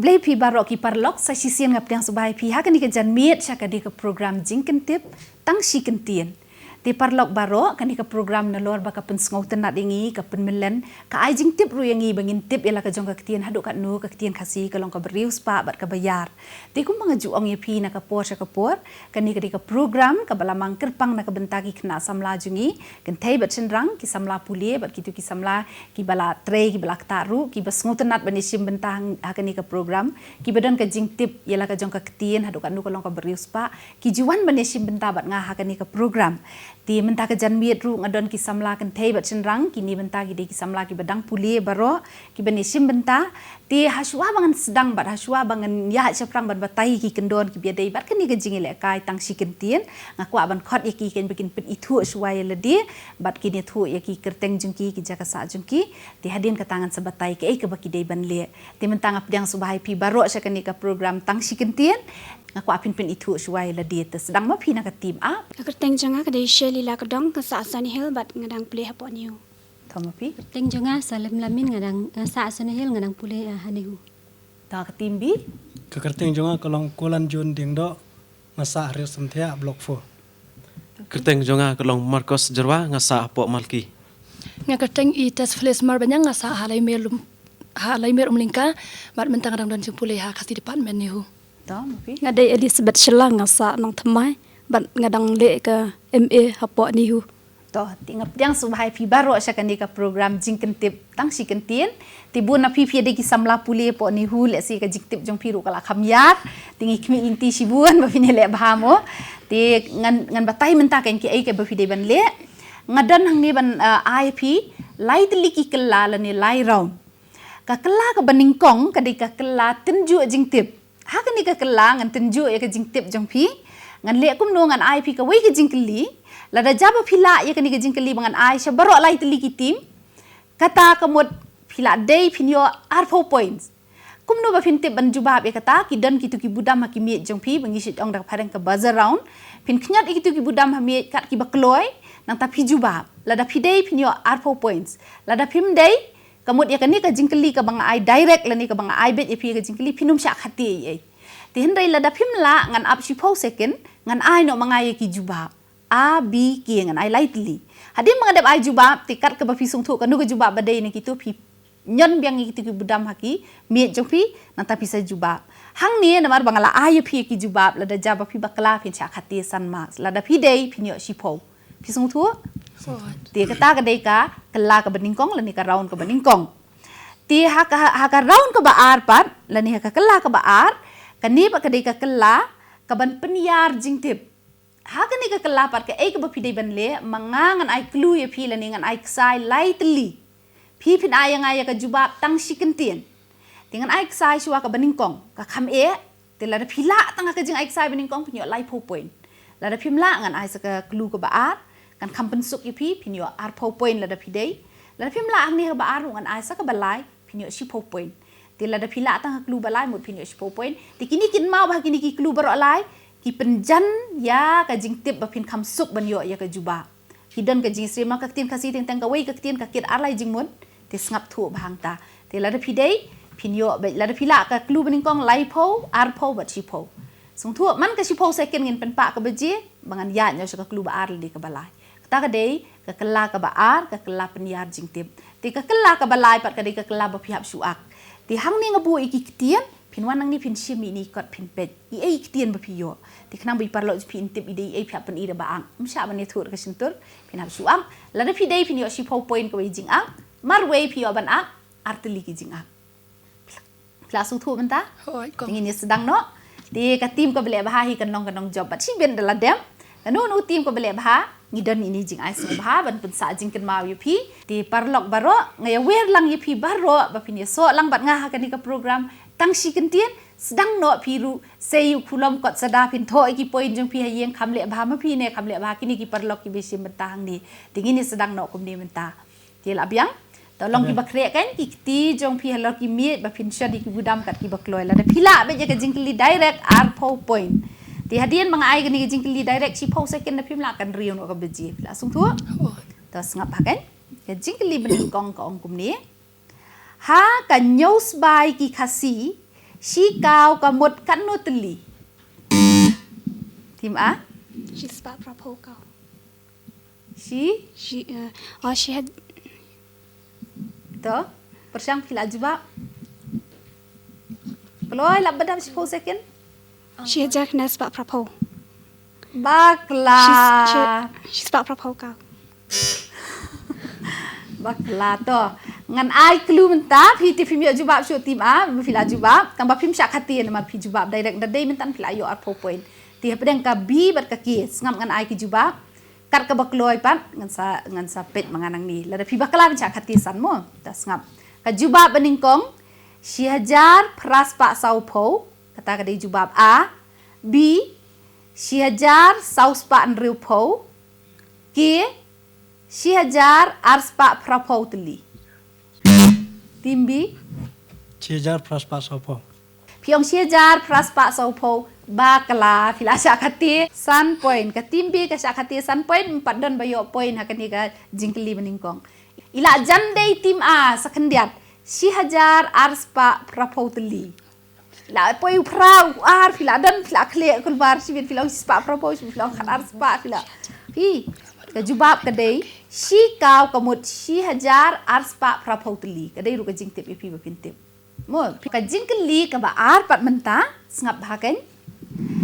le pi barok ki parlok sa sisian ngap yang subai pi ha kan ni ke janmiet sya ka di ke program jingtip Tangshikyntien. Ti parlok baro kan ka program na lor baka pensngau tenat ingi ka penmelen ka ai jingtip ru yangi bangin tip ela ka jong ka ktien hadu kat nu ka ktien khasi ka long ka beriewspah bat ka bayar. Ti ku mangaju ong ye pi na ka por sya ka por kan ni ka program ka balamang kerpang na ka bentagi kena samla jungi kan thai bat senrang ki samla pulie bat kitu ki samla ki bala tre ki bala taru ki basngau tenat bani sim bentang ha kan ni ka program ki badan ka jingtip ela ka jong ka ktien hadu kat nu ka long ka beriewspah ki juan bani sim benta bat nga ha kan ni ka program. Ti mentah ke janmiet ru ngadon ki samla kan thai bat senrang kini benta ki de ki samla ki badang pulie baro ki bani sim benta ti haswa bangan sedang bat haswa bangan ya seprang bat batai ki kendon ki biadai bat kan ni ke jingile kai Tangshikyntien ngaku aban khot ye ki ken bikin pet itu suai ledi bat kini thu ye ki kerteng jungki ki jaka sa jungki ti hadin ka tangan sebatai ke ke baki dei ban le ti mentang apdang subahai pi baro sa kan ni ka program Tangshikyntien ngaku apin pin itu suai ledi te sedang ma pi na ka tim a kerteng janga ka dei sheli la ka dong ka sa san hil bat ngadang play hapo niu thoma pi Teng jonga salam lamin ngadang sa sanahil ngadang pule hanihu. ta ka tim bi Kerteng jonga kalong kulan jun ding do ngasa hari samthea blok 4. Kerteng jonga kalong Marcos Jerwa ngasa apo malki. Nga kerteng I tes fles mar banyang ngasa halai mer LYNGKA bat mentang adang dan simpule ha Khasi department nihu. ta ma pi ngadai Elizabeth Shelang ngasa nang thamai bat ngadang le ka MA hapo nihu. Toh, tingap yang subhai pi baro sya kan ka program jingtip Tangshikyntien tibu na pi pi de ki samla pule po ni hu le si ka jingtip jong piru kala khamyat tingi kmi inti sibuan ba pini le bahamo ti ngan batai menta kan ki ai ke ba fi de ban le ngadan hang ni ban IP lightly ki kala ni lai round ka kala ka baningkong ka de ka kala tinju jingtip ha kan ni ka kala ngan tinju ya ka jingtip jong pi ngan le kum no ngan IP ka wei ka jingkli lada jaba pila ya kani gajing kali bangan ai sya baro lai teli kitim kata kamot pila day pinyo arpo points kumno ba fintip ban jubab ya kata kidan kitu ki budam hakimi jong pi bangi sit ong dak pareng ka buzzer round pin knyat kitu ki budam hami kat ki bakloi nang tapi jubab lada pidei pinyo arpo points lada pim day kamot ya kani ka jingkali ka bang ai direct lani ka bang ai bet ya pi ka jingkali pinum syak hati ai ti hendai lada pim la ngan up 10 second ngan ai no mangai ki jubab A, B, K ngan ai lightly. Hadim mengadap ai jubab tikat ke bafisung tu kanu ke jubab badai ni kitu pi nyon biang kitu ki budam haki miet jong pi nang tapi sa jubab. Hang ni namar bangala ai pi ki jubab lada jaba pi bakla pin cha khati san mas lada pi dei pi nyo sipo. Pisung tu ti kata ka dei ka kala ka beningkong lani ka round ka beningkong. Ti haka round ka baar pat lani haka kala ka baar kani ba ka dei ka kala ka ban penyar jingtip ha kan ni ka kelapat ke ai ka bapidai ban le mangangan ai clue ye pi lani ngan ai ksai lightly pi pin ai ngai ka jubab Tangshikyntien dengan ai ksai suwa ka beningkong ka kham e te la pila tanga ka jing ai ksai beningkong pinyo lai po point la pim la ngan ai sa ka clue ka baar kan kham pensuk ye pi pinyo ar po point la pidai la pim la ni ka baar ngan ai sa ka balai pinyo si po point te la pila tanga clue balai mut pinyo si po point te kini kin mau ba kini ki clue baro lai ki penjan ya ka jingtip bapin kham suk ban yo ya ka juba hidan ka jingri ma ka ktien khasi teng ka wei ka ktien ka kit arlai jingmun te ngap thu bahang ta te la pidei pin yo be la pila ka klu baning kong lai po ar po ba chi po sung thu man ka si po second ngin pen pa ka beji bangan ya nyo ka klu ba ar li ka balai ta ka dei ka kala ka ba ar ka kala penyar jingtip te ka kala ka balai pat ka dei ka kala ba phihap suak te hang ni ngabu iki ktien pinwan nang ni pin shimi ni kot pin pet I ai ktien ba piyo ti khnang bi parlo pin tip ide ai phap pen ida baang msha ban ni thur ka sintur pin hab suam la da pidei pin yo si po point ko jing ang mar wei piyo ban ang arteli ki jing ang kelas thu benta Hoi ko. ingin ni sedang no ti ka tim ko bele bah hi kan nong job bat si ben dala dem nu tim ko bele bah ngidon ini jing ai sung bah ban pun sa jing kan mau yu pi ti parlok baro ngaya wer lang yu pi baro ba pin so lang bat nga ha kan ni ka program Tangshikyntien sedang no piru seyu kulam kot sada pin tho iki point jong pi hayeng khamle bha ma pi ne khamle bha kini ki parlok ki besim betang ni tingin ni sedang no kum ni menta ti la biang tolong ki bakre kan ki ti jong pi halok ki miet ba pin shadi ki budam kat ki bakloi la da pila be je ka jingkli direct ar po point ti hadian mga ai gani jingkli direct si po second na pim la kan riu no ka beji la sung thu to ngap ha kan ka jingkli ben kong ka ong kum ni ha ka newsby ki khasi SHIKAW ka mut kan no TYLLI. Tim A. She spat propokal. She She had to persang pila jubab. Peloy lap badam 10 second. she had Jack Ness spat propo. Bakla. She spat propokal. Bakla to. Ngan ai clue menta phi ti phim yo jubab shu tim A pila jubab kang ba phim syak khatien ma phi jubab direct dadai mentan pila yo at 4 point. Ti pedang ka B bat ka ki ngam ngan ai ki jubab. Kat ka bakloy pan ngan sa pet manganang ni. Lada phi bakla syak khatisan mo. Tas ngap. Ka jubab beningkong Shihajar praspa saupo kata kadai jubab A. B. Shihajar sauspa nriupo. K. Shihajar arspa prapo TYLLI. Tim B. Cijar praspa sopo. Piong Shihajar praspa saupo bakla pila syakati san point ka tim B ka syakati san point 4 dan bayo point hakani ka jingkeli meningkong. Ila jandai tim A sakendiat Shihajar arspa prapo TYLLI. La poi prau ar pila dan pila kle kulbar sibin pila spa prapo pila khat arspa pila. Pi ka jubab kadai SHIKAW kamut Shihajar arspa prapo TYLLI. Kadai ru ka jingtip ipi bapintip. Mo ka jingkeli ka ba ar pat menta sngap bahakan.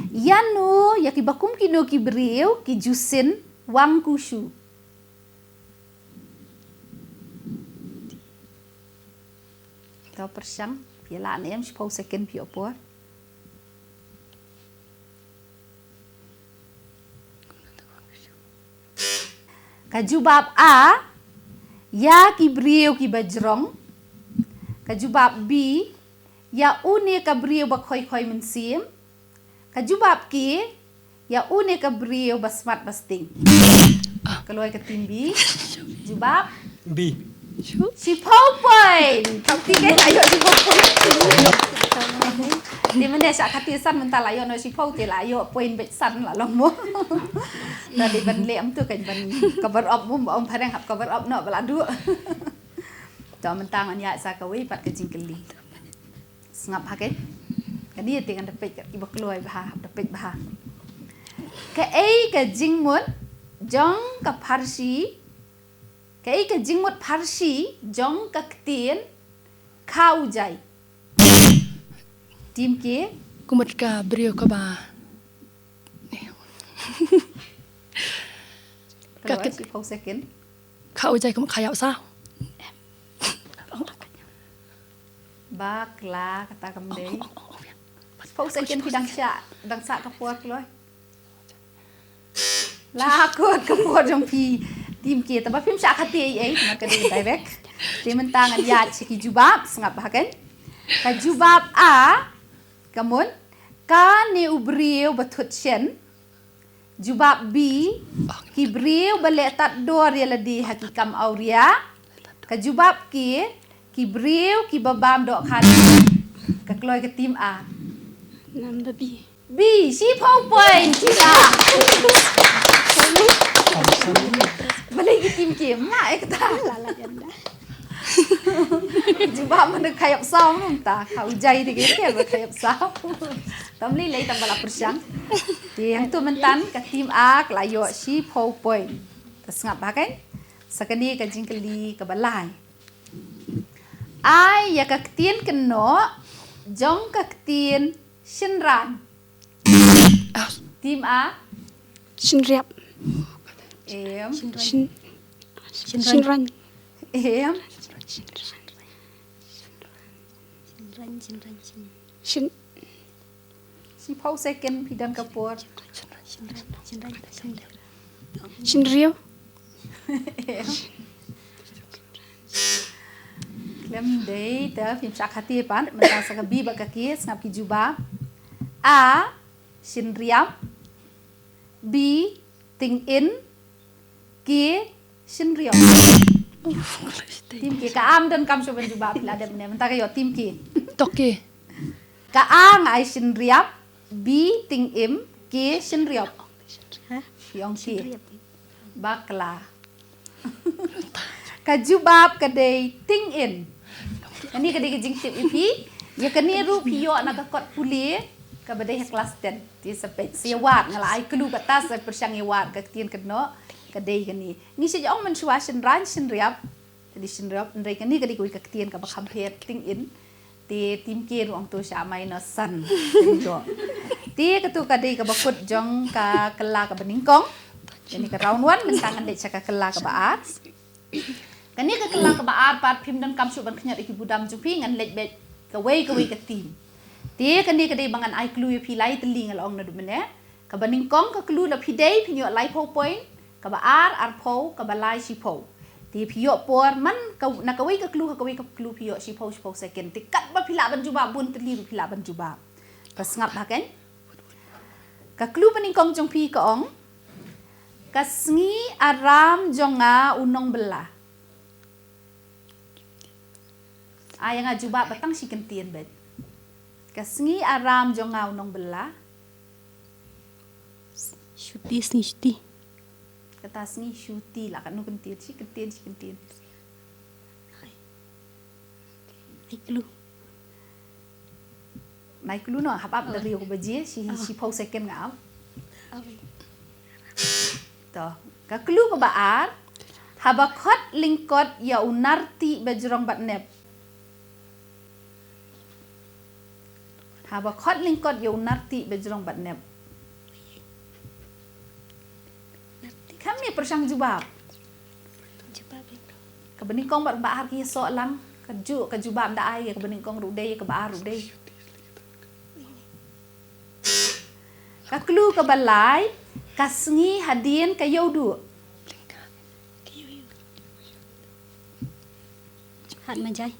Yano yakibakum kino ki beriu ki jusin wang kushu. Kau persang piala ni 10 second pi opor. Kajubab A ya ki brio ki bajrong. Kajubab B ya une ka brio ba khoi mensim. Kajubab K ya une ka brio ba smart basting. Kalau ke tim B jubab B. Si point. Tak tiga ayo si point. Di mana saya katisan mental ayo no si point lah ayo point besan lah lomo. Dari ban lem tu kan ban cover up om parang hap cover up no baladu. Jom mentang anya SHIKAW pat ke jingkeli. Sengap haken. Kani dengan depek ibu keluar bah depek bah. Ke ai ke jingmun jong ka parsi Kay ka jingmut parsi jong ka ktien kau jai. Tim ke Kumut ka brio ka ba. Kakit si 4 second. Ka ujay kumut kaya sa. Bakla kata kamdei. 4 second pidang sa ka puat loy. Lakut ka puat jong pi tim ke tapi film syak hati ai maka dia direct dia mentangan ya siki jubab sengap bahakan ka jubab A kamun ka ne ubriu batut chen jubab B ki briu baletat dor ya ladi hakikam auria ka jubab ki briu ki babam dok khan ka kloy ke tim A Number B. B si point kita balik ke tim ke mak kata lala janda jubab mana kayap saw ta kau jai de ke kayap saw tamli lei tambala persang yang tu mentan ke tim A kelayo si point tasngap bakan sakani ka jingkeli ka balai ai ya ka ktien keno jong ka ktien SHYNRAIN tim A SHYNRAIN. SHYNRAIN. Si 10 second pidang kapur. SHYNRAIN. Lem day ta phim sak hati pan mentang sa bi ba ka ki ngap ki juba. A SHYNRAIN. B TYNGIN. K SHYNRAIN. Tim K ka am dan kam soben juba pila ada mentang yo tim K. Toke. Ka A ngai SHYNRAIN. B TYNGIN. K SHYNRAIN. Yong K. Bakla. Ka jubab kadai TYNGIN. Ini kadai ke jingtip ipi ya kani ru pio nak kot puli ka badai kelas 10 ti sampai siawat ngalai kelu batas persang iwat ka ktien keno kadai kani ni si jong man shua SHYNRAIN SHYNRAIN jadi SHYNRAIN ndai kani kadi kui ka ktien ka bakham phet ting in ti tim ke ruang tu sha mai no san jo ti ka tu kadai ka bakut jong ka kela ka beningkong ini ka round 1 mentangan dek ka kela ka baat kani ka kela ka baat pat phim dan kam su ban khnyat iki budam jumpi ngan lek bet ka wei ka tim ti kani kadai bangan ai klu pi lai teling along na du mene ka beningkong ka klu la pi dei pi yo lai po point ka baar ar po ka balai si po ti pio por man ka na ka wei ka klu pio si po second ti kat ba pila ban juba bun teli pila ban juba pas ngap ha kan ka klu beningkong jong pi ka ong kasngi aram jonga unong belah ayang ajuba batang si Kyntien bet kasngi aram jonga unong belah Shuti. kata sngi shuti lah kan nu Kyntien si Kyntien naik lu no hap dari ko baje si pau second ngap to ka klu ka baar habakot lingkot ya unarti bajrong batnep habakot lingkot ya unarti bajrong batnep kami persang jubab ka beningkong bat baar ki so lang ka jubab da ai ka beningkong ru dei ka baar ru dei ka klu ka balai kasngi hadien ka yodu Hat manjai.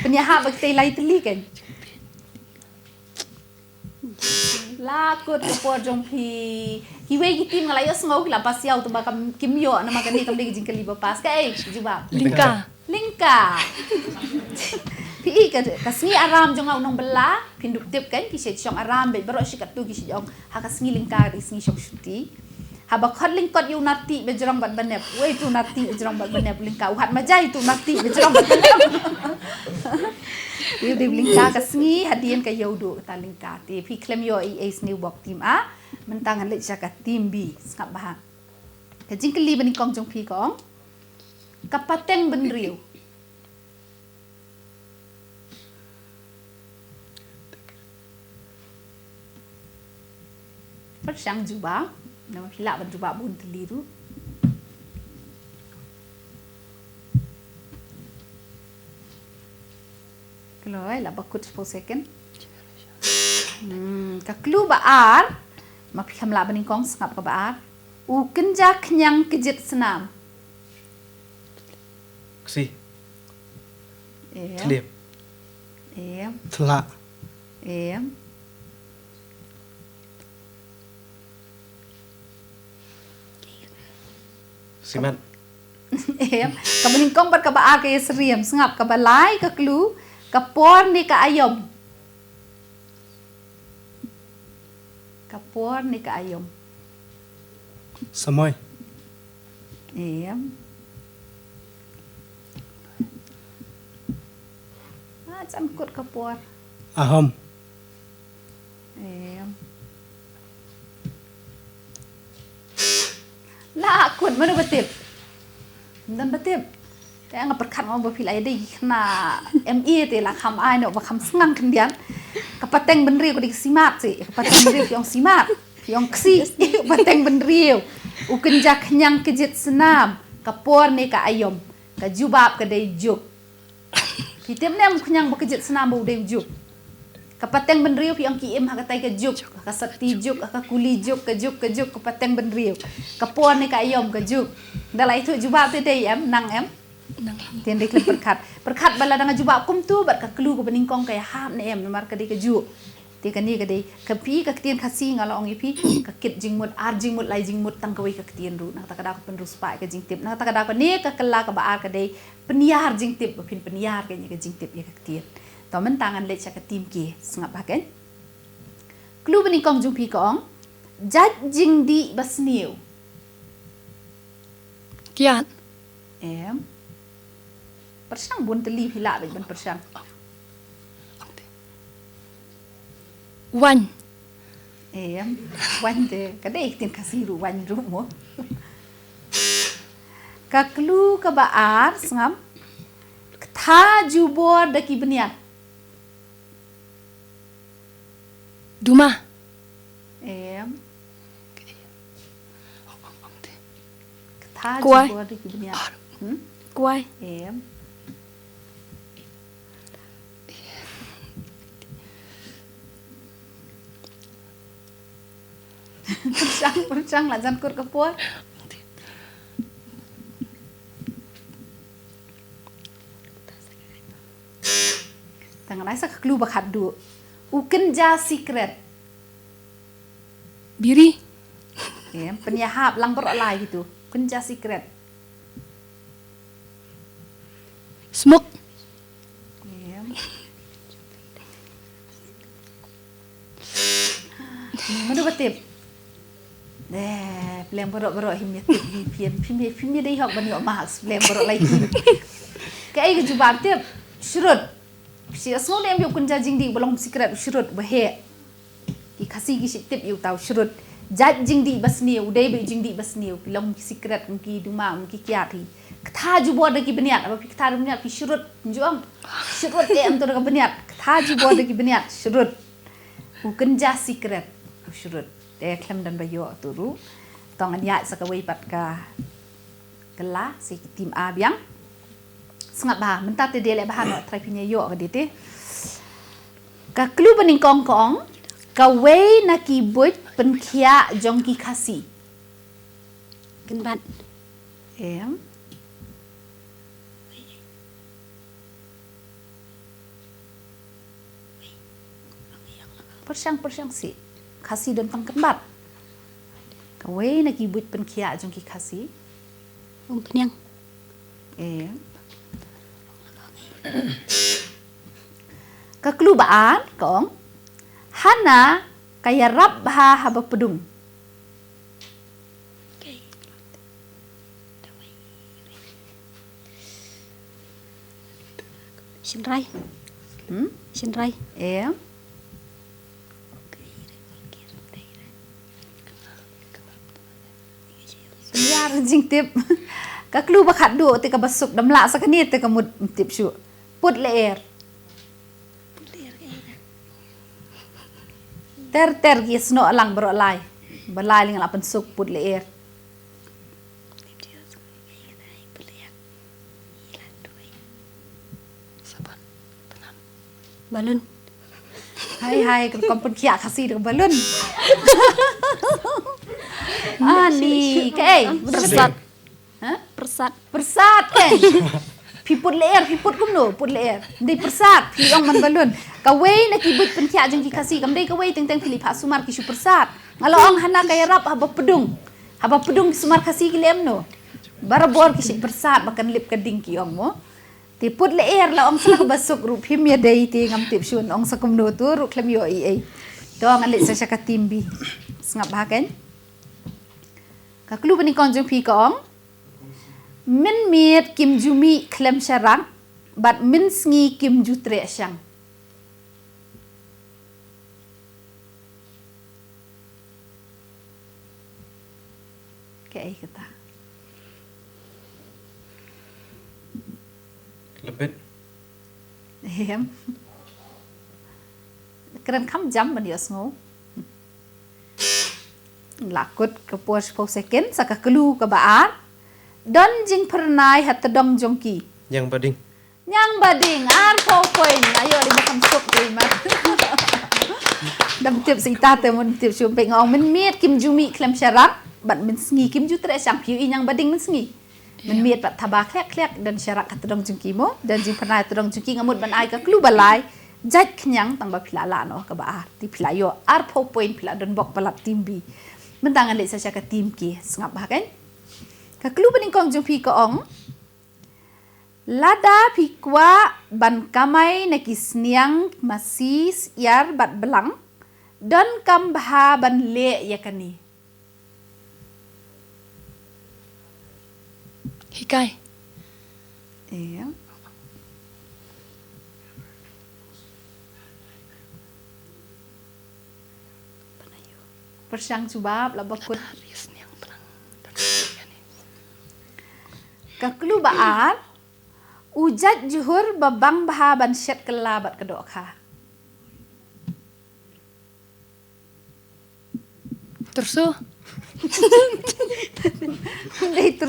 penyaha bakte lai teli kan lakut ko jong pi hiwe gitim ngalayo sngau ki lapas yau tu bakam kimyo na makani kam legi jingkali bapas ka juba LYNGKA pi kasngi aram jong au nong bela pinduk tip kan ki shong aram be baro shikat tu ki jong ha kasngi LYNGKA ri sngi shong shuti habakot lingkot yu nati bejrong bat banep wei tu nati bejrong bat banep LYNGKA uhat majai tu nati bejrong bat banep yu de LYNGKA kasngi hadien ka yodu ta LYNGKA ti pi klem yo e new bok tim a mentangan lek jaka tim b skap bah ka jingkali bani kong jong pi kong kapateng benriu persang juba nama pila ban juba bun teliru kalau la bakut 10 second ka klu baar ma pham la baning kong ngap ka baar u kenja knyang kejit senam Si. em Tlip. Tla. em Siman. em ka baning kong bar ka baar ka yesriem ngap ka balai ka klu ka por ni ka ayom kapor ni ka ayom Samoy. em chan kut kapor Ahom. em la kut mana betip dan betipแต่งประคันว่าบ่พิไลได้ขนาMEแต่ละคำอ้ายเนาะบ่คำสังกันเดียนกับปะแตงบันเรียวก็ดิสิมาดสิกับปะแตงบันเรียวyang simat yang ksiปะแตงบันเรียวอุกันจักยังกะจิตสนามกับปอนี่กะอายมกะจุบาบกะได้จุบพี่เต็มแนมขยังบ่กะจิตสนามบ่ได้จุบกับปะแตงบันเรียวพี่yang kiim hak taiกะจุบกะสติจุบกะkuliจุบกะจุบกับปะแตงบันเรียวกับปอนี่กะอายมกะจุบดะไลtuจุบาบได้em nang em tian dek perkat bala dengan juba kum tu bat ka kelu ko beningkong kaya ham ne em mar ka de ka ju ti ka ni ka de ka pi ka ktien khasi ngala ong ipi ka kit jingmut ar jingmut lai jingmut tang ka wei ka ktien ru na ta ka da ko pen ruspa ka jingtip na ta ka da ko ne ka kala ka ba ar ka de peniar jingtip pin peniar ka ni ka jingtip ya ka ktien to men tangan le cha ka tim ke sngap ba ken kelu beningkong jung pi ka ong jat jingdi basniu Kian. em persang bun teli pila ban persang. Wan. Wan te kadai tin kasiru wan ru mo. Kaklu ka baar sngam. Tha jubor daki beniat. Duma. Tha Kuai. jubor daki beniat. Kuai. Persang lah jan kur kapur. Tangan ai sa kaklu bakat du. Uken ja secret. Biri. Penyahap lang berolai gitu. Uken ja secret. Smoke. Mana batip? Pelem berok himnya tip himnya dai hok bani mas pelem berok lagi. Kai ke jubab tip SHRUT. Si asno lem yo kunja jingdi belum secret SHRUT bahe. Ki khasi ki tip yo tahu SHRUT. Jat jingdi basni udai be jingdi basni belum secret ki duma ki kiati. Kata jubor daki beniat apa kata beniat pi SHRUT juang. SHRUT em tu daki beniat. Kata jubor daki beniat SHRUT. Kunja secret SHRUT. Klem dan bayo turu. Tong anya sakawai pat ka kela si tim A biang. Sangat bah mentat dia le bahan no try pinya yo ka dite. Ka klu baning kong kong ka wei na ki buit pen khia jong ki khasi. Kenbat. Persang si khasi dan tang kenbat. Ka wei na ki buit pen khia jong ki khasi. Penyang. Kaklu baan kong hana kaya rap ha haba pedung. SHYNRAIN. SHYNRAIN. Biar jingtip. Kaklu bakat du te ka basuk damla sakani te ka mud tip syu. Put leer. Ter ki sno alang berolai. Berlai ling lapan suk put leer. Balun. Hai kompon kia khasi dengan balon. Ni kai Persat. Persat. Persat kan. Piput leer, piput kumno, put leer. Di persat, pilih man balon. Kawai nak ibut pentia jeng ki khasi kam dei kawai teng pilih pak sumar ki su persat. Ngalong hana kaya rap haba pedung. Haba pedung sumar khasi ki lemno. Barabor ki si persat bakan lip keding ki ong mo. Ti put leer la ong sala basuk rup him ya dei ti ngam tip shun ong sakum no tu ru klem yo ai. To ngalit sa syaka timbi. Sngap ba kan? Ka klu bani kon jong pi ka ong. Min miet kim jumi klem syarang bat min sngi kim jutre syang. Kai kata. Lebet. Keren kam jam ban dios ngo. Lakut ke pos second saka kelu ke baar. Don jing pernai hat tedong jongki. Yang bading. Yang bading ar poin. Ayo di makan sup di mat. Dam tip sita te mun tip syum pe ngong min miet kim jumi klem syarak bat min sngi kim jutre syang piu yang bading min sngi. Min miet pat tabak klek dan syarak hat tedong jongki mo dan jing pernai tedong jongki ngamut ban ai ka kelu balai. Jat kenyang tang ba pilala no ka baar ti pilayo ar poin pila don bok palat timbi. Mentangan lek sa ka tim ki sngap ba kan? Ka kelu baning kong jong pi ka ong. Lada pi kwa ban kamai na kisniang masis yar bat belang don kam bah ban le yakani. Hikai. persyang cubab la bakut kekelubaan ujat juhur babang bahaban syat kelabat kedok ka Tersu.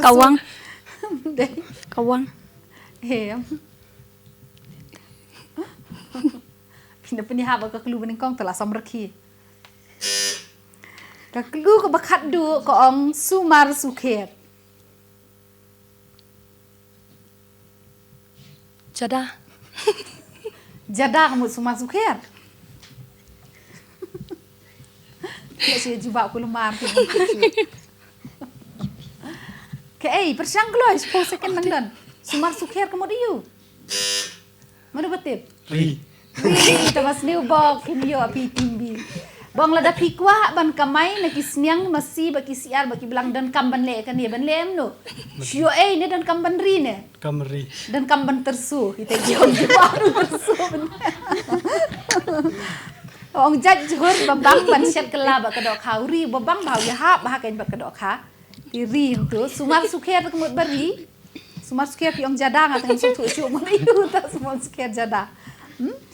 Kawang. Dei Kawang. hem pindah-pindah ba kekelu bening kong telah samreki kekelu ke bakat du ko ong sumar sukhet Jadah. jadah kamu sumar sukhet ya sih jubak ku lemar ke persyang gloy suppose second nangdan sumar sukhet kamu diu mana betul Ri. kita mas new bog kimyo api timbi bong lada pikwa ban kamai na kisnyang masi baki siar baki bilang dan kamban le kan ya ban lem no shio ne dan kamban ri ne Kamri. dan kamban tersu kita jauh baru tersu ong jat jur babang ban syat kela ba kedok kauri babang bau ya ha ba kain ba kedok ka ri tu sumar sukher kemut bari sumar sukher pi ong jada ngat dengan sutu syu mo iu ta sumar sukher jada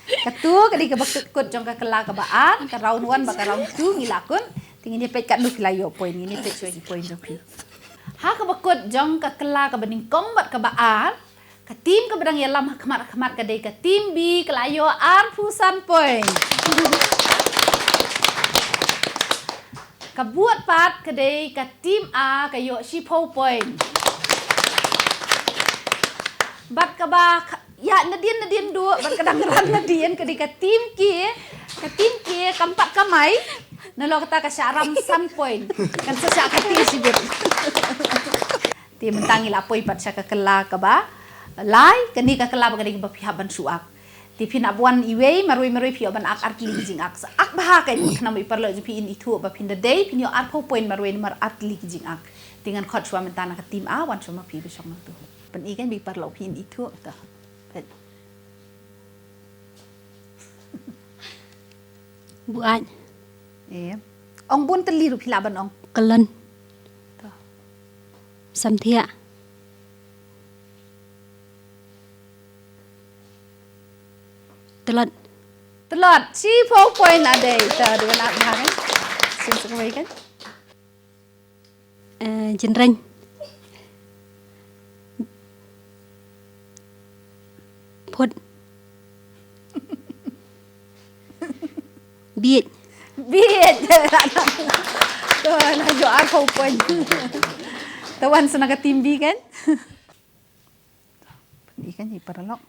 Katu kadi ke bakut jong ka kela ka baan ka round 1 ba ka round 2 ngilakun tingin dia pet kat nu kilayo point ini pet cui point jong pi ha ka bakut jong ka kela ka bening kong bat ka baan ka tim ka bedang yalam khmat ka dei ka tim bi kilayo an pusan point ka buat pat ka dei ka tim a ka yo shipo point bat ka ba ya nadien dua berkadang-kadang nadien ketika tim ki kampak kamai nalo kata ka syaram sun point kan sesak hati sibir tim tangi lapoi pat sya ka kela ka ba lai kani ka kela ba kani ba pihaban suak ti pin abuan iwei marui pihaban ak artli jing ak ak bah kai nama iparlo jupi in itu ba pin the day pin yo at point marui mar artli jing ak dengan coach wa mentana ka tim a wan cuma pi besok tu pen ikan bi parlo pin itu ta Buat. Ong bun teli ru pilaban ong. Kelen. Samthia. Telat. Telot si po point ada ta dengan nak kan. Sim sekali kan. Jinrain. Put. Biet. Tuh, nak jual po point. Tawan senaga timbi kan. Ikan ni paralok.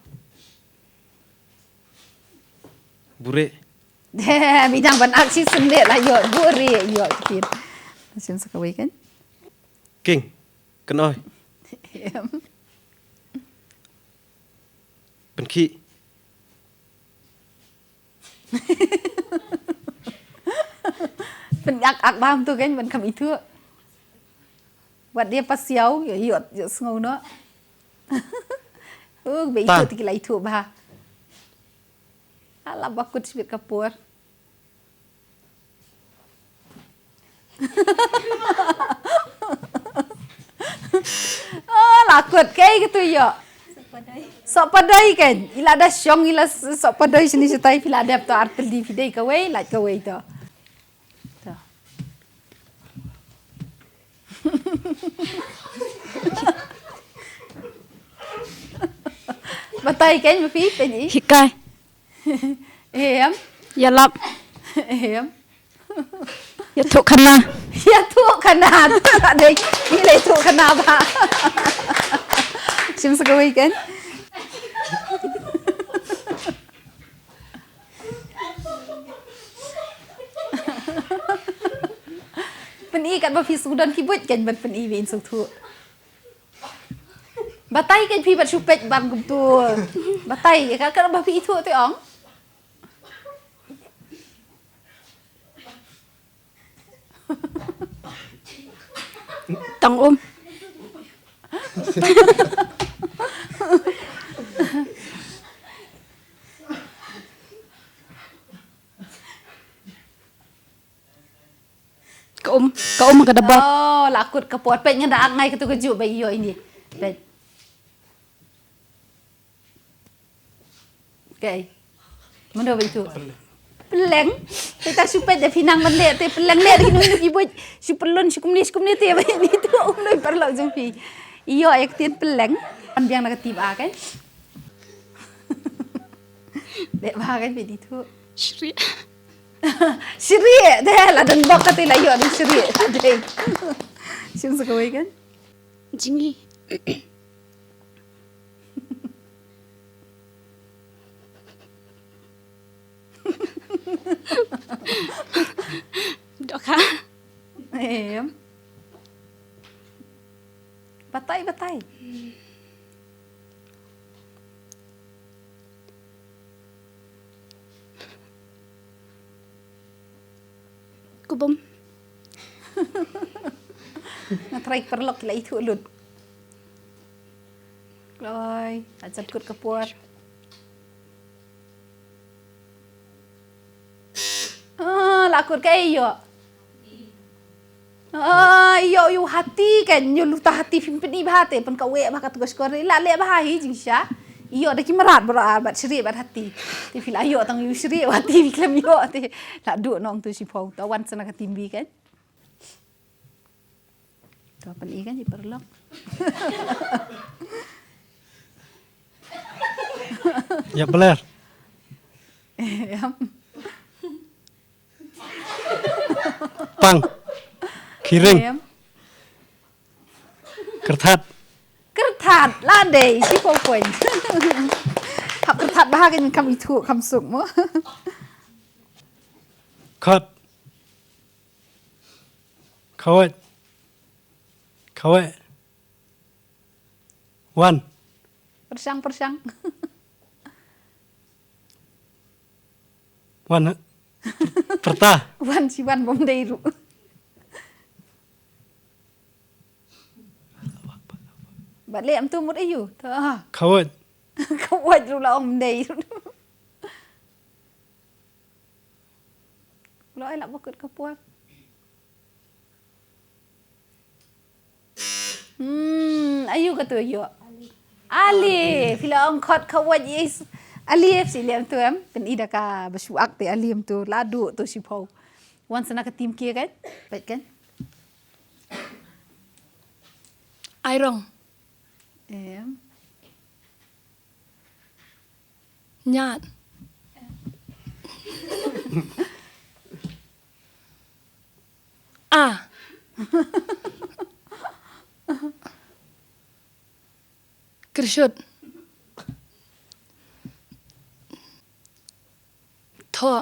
Bure. Bidang ban aksi sendiri lah yo buri yo kin. Sim sekali kan. King. Kenoi. Penki. Ak bam tu kan ban kam itu. Buat dia pasiau yo sengau no. Be itu tikila itu bah. Alah bakut sibit kapur. Lakut kayak gitu yo. Sok padai kan. Ila ada syong ila sok padai sini setai pila ada tu artel di video kawai like kawai tu. Batai kan mafi tadi. Hikai. Yalap. Ya tu kana. Ya tu kana. Ada ini tu kana ba. Sim sekali kan. Peni kat ba fi sudan kibut kan ban peni win su tu. Batai kan pi bat supek ban kum tu. Batai ka kan ba fi itu tu ong. Tang Kaum ka dabat. Oh, lakut kepuat pet ngada ngai ketu keju bai iyo ini. Pet. Okay. Mana bai tu? Peleng. Kita supaya dah pinang benda te peleng le di nu ki buat superlun sukum ni te bai ni tu uloi perlo jong pi. Iyo ek tien peleng. An biang nak tip a kan. Dek ba kan bai di tu. Shri. Shri dah lah dan bok kata lah yo dan shri deh. Sing sekawai kan? Jingi. Doka. Batai. Kubom. Ngatrai perlok lah itu ulut. Rồi, ajat kut kepuat. Lakut ke iyo. Iyo hati kan, yo luta hati pimpin ibahate pen kawe baka tugas kore la le bahahi jingsha. Iyo dah kimerat berat bat seri bat hati. Ti fil ayo tang yu seri hati fiklam yo ti la du nong tu si pau tawan sana ka timbi kan. Tu pen i kan di perlok. Ya beler. Pang. Kiring. Kertat. Kertat landai si pau pun. Hab kertat bahagian kam itu kam suk mo. Cut. Kawet. One. Persang. One. Pertah. Wan si wan bom deiru. Balik am tu mut ayu. Ta. Kawet. Kawat lu la om deiru. Lo ai lak bakut kepuat. Ayu kata ayu. Alif. Fila om khot kawat is. Alif si liam tu pen ida ka basuak te alim tu ladu tu si pau. Wan sana ka tim kia kan? Baik kan? Airong. Nyat. Kershut. Tho.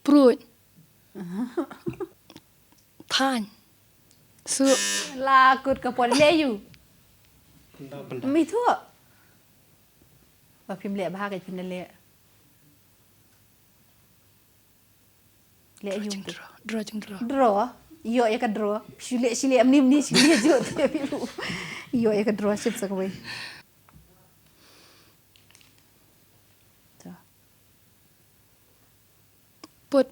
Prut. Than. Su. Lakut ke puan leyu. Mi tu. Ba pim le bahag pin le. Le yung tu. Draw. Draw. Yo ya ka draw. Sile am nim ni sile jo te pilu. Yo ya ka draw sip sakawai. Put.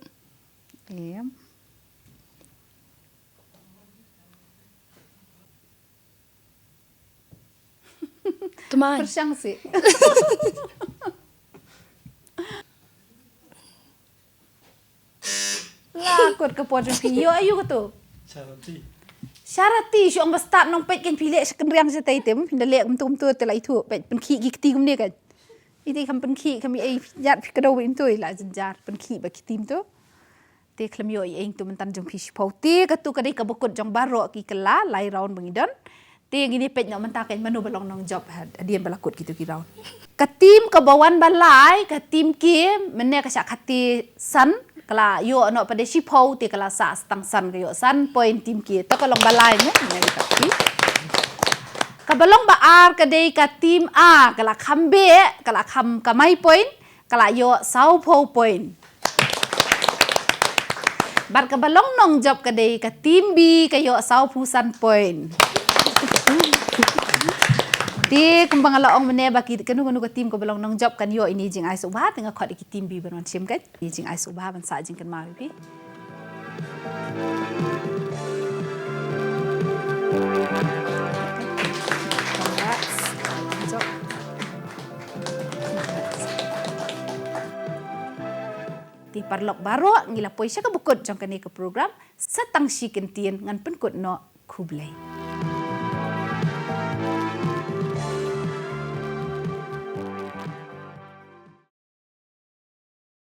Teman. Persang si. Lakut ke puan yo ayu ke tu. Syarati syong bastat nong pet kan pilih sekendriang sa taitem pindalek umtu te lai tu pet pen ki gikti kum ni kan. Iti kam pen ki kami ai yat fikado win tu la janjar pen ki ba kitim tu. Te klam yo ai tu mentan jong fish pau te ka tu kadai ka bokut jong baro ki kala lai round bangidon. Te ngini pet no mentak kan manu balong nong job dia balakut gitu ki round. Ka tim ka bawan balai ka tim ki mene ka syak hati san kala yo no pada si pau te kala sa stang san ka yo san point tim ki ta kalong balai ne ne ka ki. Kabalong baar kadai ka tim A kala kambe kala kam kamai point kala yo sau po point. Bar kabalong nong job kadai ka tim B kayo sau pusan point. Ti Di kumbang ala ong mene baki kanu ke tim ko belong nong job kan yo ini jing ai subha tengah khot ki tim bi ban sim kan ni jing ai subha ban sa jing kan ma bi Ti parlok baro ngila poisya ka bukut jong kani ke program sa Tangshikyntien ngan pen kut no khublai